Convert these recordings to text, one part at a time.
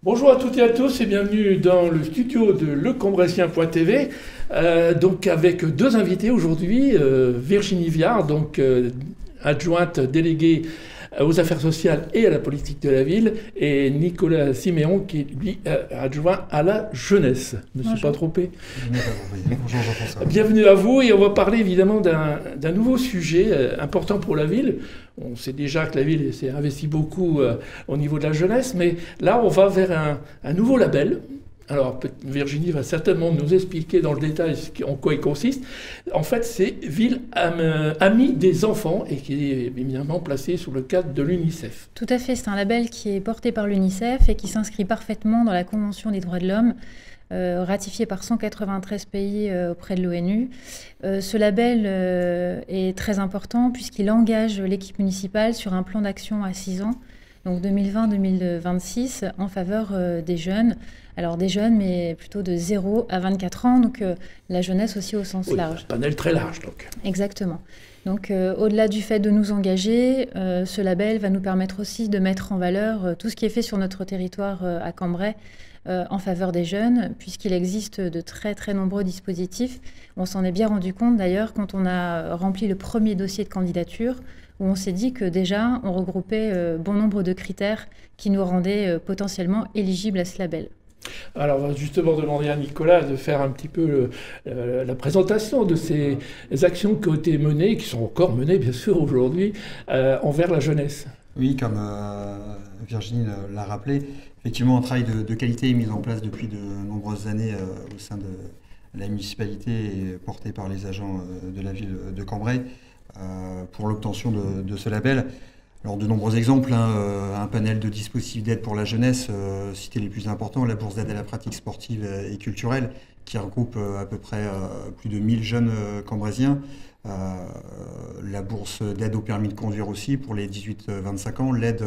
Bonjour à toutes et à tous et bienvenue dans le studio de lecombrésien.tv. Donc avec deux invités aujourd'hui, Virginie Viard, adjointe déléguée aux affaires sociales et à la politique de la ville, et Nicolas Siméon qui est lui adjoint à la jeunesse. Je ne me suis pas trompé. Bonjour Jean-François. Bienvenue à vous et on va parler évidemment d'un nouveau sujet important pour la ville. On sait déjà que la ville s'est investie beaucoup au niveau de la jeunesse, mais là on va vers un nouveau label. Alors Virginie va certainement nous expliquer dans le détail en quoi il consiste. En fait, c'est Ville Amie des enfants et qui est évidemment placé sous le cadre de l'UNICEF. Tout à fait, c'est un label qui est porté par l'UNICEF et qui s'inscrit parfaitement dans la Convention des droits de l'homme, ratifiée par 193 pays auprès de l'ONU. Ce label est très important puisqu'il engage l'équipe municipale sur un plan d'action à 6 ans, donc 2020-2026, en faveur des jeunes. Alors des jeunes, mais plutôt de 0 à 24 ans, donc la jeunesse aussi au sens large. Un panel très large donc. Exactement. Donc au-delà du fait de nous engager, ce label va nous permettre aussi de mettre en valeur tout ce qui est fait sur notre territoire à Cambrai en faveur des jeunes, puisqu'il existe de très très nombreux dispositifs. On s'en est bien rendu compte d'ailleurs quand on a rempli le premier dossier de candidature, où on s'est dit que déjà on regroupait bon nombre de critères qui nous rendaient potentiellement éligibles à ce label. Alors, on va justement demander à Nicolas de faire un petit peu la présentation de ces actions qui ont été menées, qui sont encore menées bien sûr aujourd'hui, envers la jeunesse. Oui, comme Virginie l'a rappelé, effectivement un travail de qualité est mis en place depuis de nombreuses années au sein de la municipalité et porté par les agents de la ville de Cambrai pour l'obtention de ce label. Alors, de nombreux exemples, un panel de dispositifs d'aide pour la jeunesse, citer les plus importants, la bourse d'aide à la pratique sportive et culturelle, qui regroupe à peu près plus de 1000 jeunes cambrésiens, la bourse d'aide au permis de conduire aussi pour les 18-25 ans, l'aide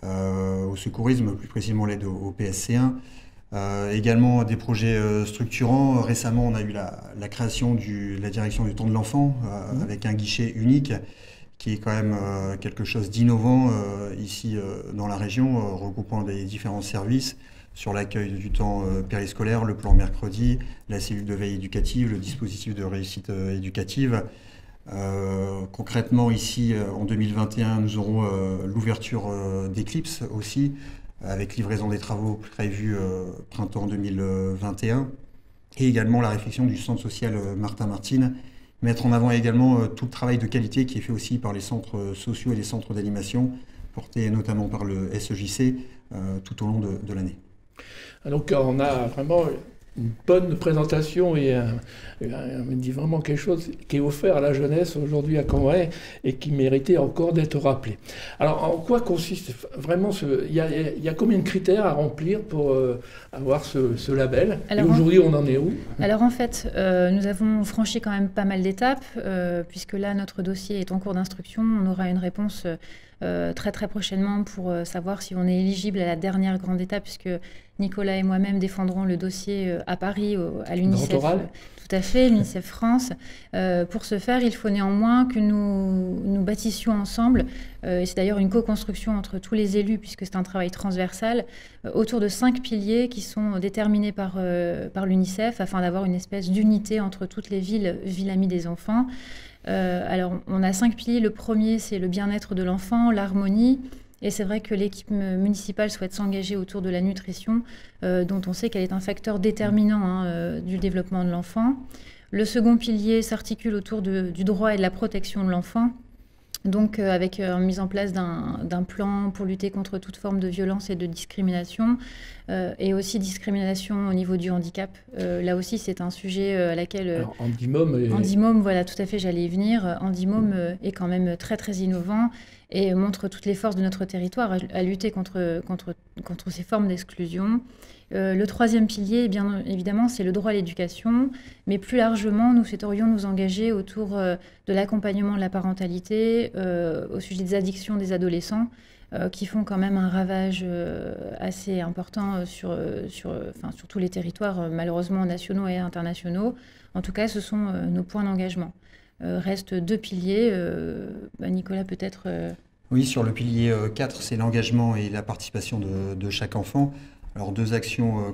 au secourisme, plus précisément l'aide au PSC1, également des projets structurants. Récemment, on a eu la création de la direction du temps de l'enfant, avec un guichet unique, qui est quand même quelque chose d'innovant ici dans la région, regroupant des différents services sur l'accueil du temps périscolaire, le plan mercredi, la cellule de veille éducative, le dispositif de réussite éducative. Concrètement, ici, en 2021, nous aurons l'ouverture d'Eclipse aussi, avec livraison des travaux prévus printemps 2021, et également la réflexion du centre social Martin Martine. Mettre en avant également tout le travail de qualité qui est fait aussi par les centres sociaux et les centres d'animation, portés notamment par le SEJC tout au long de l'année. Donc on a vraiment une bonne présentation et on dit vraiment quelque chose qui est offert à la jeunesse aujourd'hui à Cambrai et qui méritait encore d'être rappelé. Alors en quoi consiste vraiment il y a combien de critères à remplir pour avoir ce label? Alors, et aujourd'hui on en est où? Alors en fait, nous avons franchi quand même pas mal d'étapes, puisque là notre dossier est en cours d'instruction. On aura une réponse très très prochainement pour savoir si on est éligible à la dernière grande étape, puisque Nicolas et moi-même défendrons le dossier à Paris, à l'UNICEF. Tout à fait, l'UNICEF France. Pour ce faire, il faut néanmoins que nous bâtissions ensemble, et c'est d'ailleurs une co-construction entre tous les élus, puisque c'est un travail transversal, autour de 5 piliers qui sont déterminés par l'UNICEF, afin d'avoir une espèce d'unité entre toutes les villes amies des enfants. Alors, on a 5 piliers. Le premier, c'est le bien-être de l'enfant, l'harmonie. Et c'est vrai que l'équipe municipale souhaite s'engager autour de la nutrition, dont on sait qu'elle est un facteur déterminant du développement de l'enfant. Le second pilier s'articule autour du droit et de la protection de l'enfant, donc avec la mise en place d'un plan pour lutter contre toute forme de violence et de discrimination, et aussi discrimination au niveau du handicap. Là aussi, c'est un sujet à laquelle... Alors, Handimum, Handimum, voilà, tout à fait, j'allais y venir. Handimum est quand même très, très innovant et montre toutes les forces de notre territoire à lutter contre ces formes d'exclusion. Le troisième pilier, bien évidemment, c'est le droit à l'éducation, mais plus largement, nous souhaiterions nous engager autour de l'accompagnement de la parentalité, au sujet des addictions des adolescents, qui font quand même un ravage assez important sur tous les territoires, malheureusement nationaux et internationaux. En tout cas, ce sont nos points d'engagement. Restent 2 piliers. Nicolas, peut-être... Oui, sur le pilier 4, c'est l'engagement et la participation de chaque enfant. Alors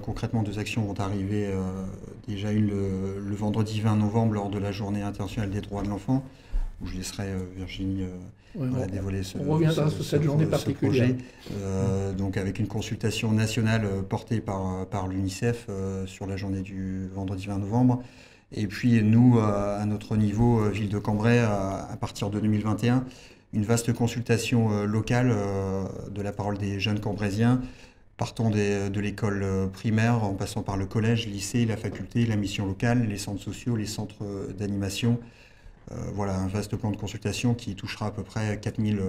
concrètement deux actions vont arriver. Déjà une le vendredi 20 novembre lors de la journée internationale des droits de l'enfant, où je laisserai Virginie dévoiler on reviendra sur cette journée particulière. Donc avec une consultation nationale portée par l'UNICEF sur la journée du vendredi 20 novembre. Et puis nous, à notre niveau, Ville de Cambrai, à partir de 2021, une vaste consultation locale de la parole des jeunes cambraisiens, partant de l'école primaire, en passant par le collège, lycée, la faculté, la mission locale, les centres sociaux, les centres d'animation. Voilà, un vaste plan de consultation qui touchera à peu près 4000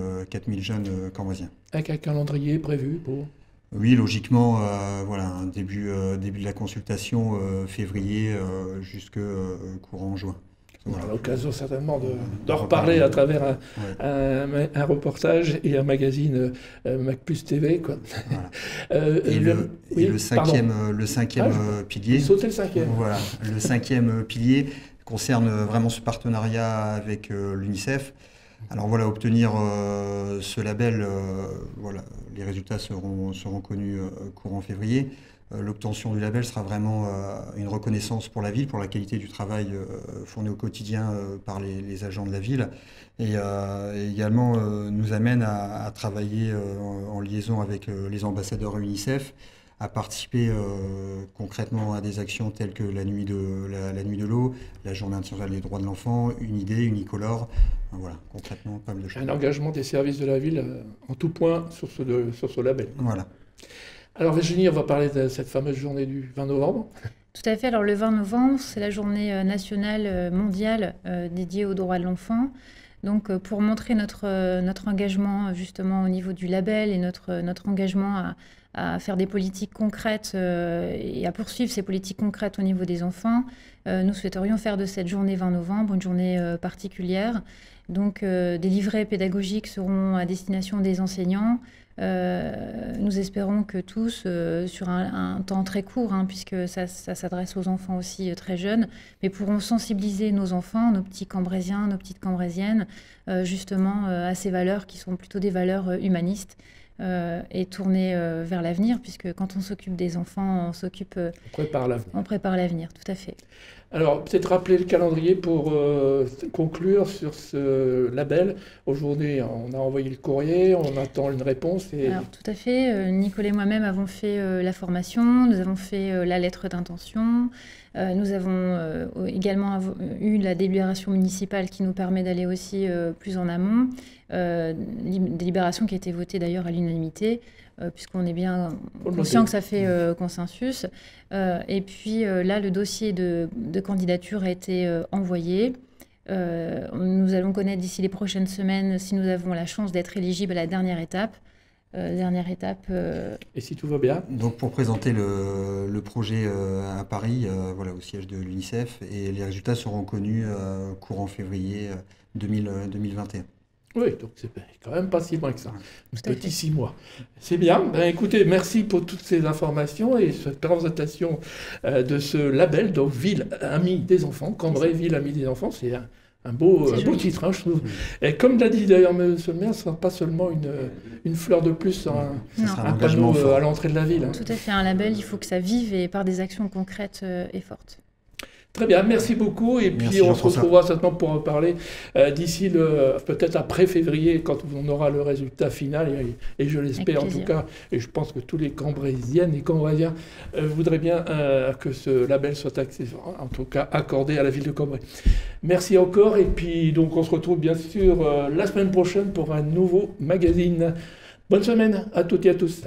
jeunes cambraisiens. Avec un calendrier prévu pour... Oui, logiquement, voilà, un début de la consultation, février jusque courant juin. On aura l'occasion certainement de reparler à travers un reportage et un magazine MacPlus TV, quoi. Voilà. Le cinquième pilier. Sauter le cinquième. Voilà, le cinquième pilier concerne vraiment ce partenariat avec l'UNICEF. Alors voilà, obtenir ce label, voilà, les résultats seront connus courant février. L'obtention du label sera vraiment une reconnaissance pour la ville, pour la qualité du travail fourni au quotidien par les agents de la ville, et également nous amène à travailler en liaison avec les ambassadeurs UNICEF, à participer concrètement à des actions telles que la nuit de l'eau, la journée internationale des droits de l'enfant, Unicolore, voilà, concrètement pas mal de choses. Un engagement des services de la ville en tout point sur ce label. Voilà. Alors Virginie, on va parler de cette fameuse journée du 20 novembre. Tout à fait. Alors le 20 novembre, c'est la journée nationale mondiale dédiée aux droits de l'enfant. Donc pour montrer notre engagement justement au niveau du label et notre engagement à faire des politiques concrètes et à poursuivre ces politiques concrètes au niveau des enfants, nous souhaiterions faire de cette journée 20 novembre une journée particulière. Donc des livrets pédagogiques seront à destination des enseignants. Nous espérons que tous, sur un temps très court, puisque ça s'adresse aux enfants aussi très jeunes, mais pourront sensibiliser nos enfants, nos petits Cambraisiens, nos petites Cambraisiennes, justement à ces valeurs qui sont plutôt des valeurs humanistes et tournées vers l'avenir, puisque quand on s'occupe des enfants, on prépare l'avenir, tout à fait. Alors, peut-être rappeler le calendrier pour conclure sur ce label. Aujourd'hui, on a envoyé le courrier, on attend une réponse. Alors, tout à fait. Nicolas et moi-même avons fait la formation, nous avons fait la lettre d'intention. Nous avons également eu la délibération municipale qui nous permet d'aller aussi plus en amont. Délibération qui a été votée d'ailleurs à l'unanimité, puisqu'on est bien conscient que ça fait consensus. Et puis là, le dossier de candidature a été envoyé. Nous allons connaître d'ici les prochaines semaines si nous avons la chance d'être éligibles à la dernière étape. Et si tout va bien? Donc pour présenter le projet à Paris, voilà, au siège de l'UNICEF, et les résultats seront connus courant février 2021. Oui, donc c'est quand même pas si loin que ça. Un petit 6 mois. C'est bien. Ben, écoutez, merci pour toutes ces informations et cette présentation de ce label, donc Ville Amie des Enfants, Cambrai Ville Amie des Enfants. C'est un beau titre, je trouve. Et comme l'a dit d'ailleurs M. le maire, ce ne sera pas seulement une fleur de plus sur un panneau à l'entrée de la ville. Tout à fait, un label, il faut que ça vive et par des actions concrètes et fortes. Très bien, merci beaucoup. Et puis on se retrouvera certainement pour en parler d'ici peut-être après février, quand on aura le résultat final. Et je l'espère en tout cas, et je pense que tous les Cambraisiennes et Cambraisiens voudraient bien que ce label soit en tout cas accordé à la ville de Cambrai. Merci encore. Et puis donc on se retrouve bien sûr la semaine prochaine pour un nouveau magazine. Bonne semaine à toutes et à tous.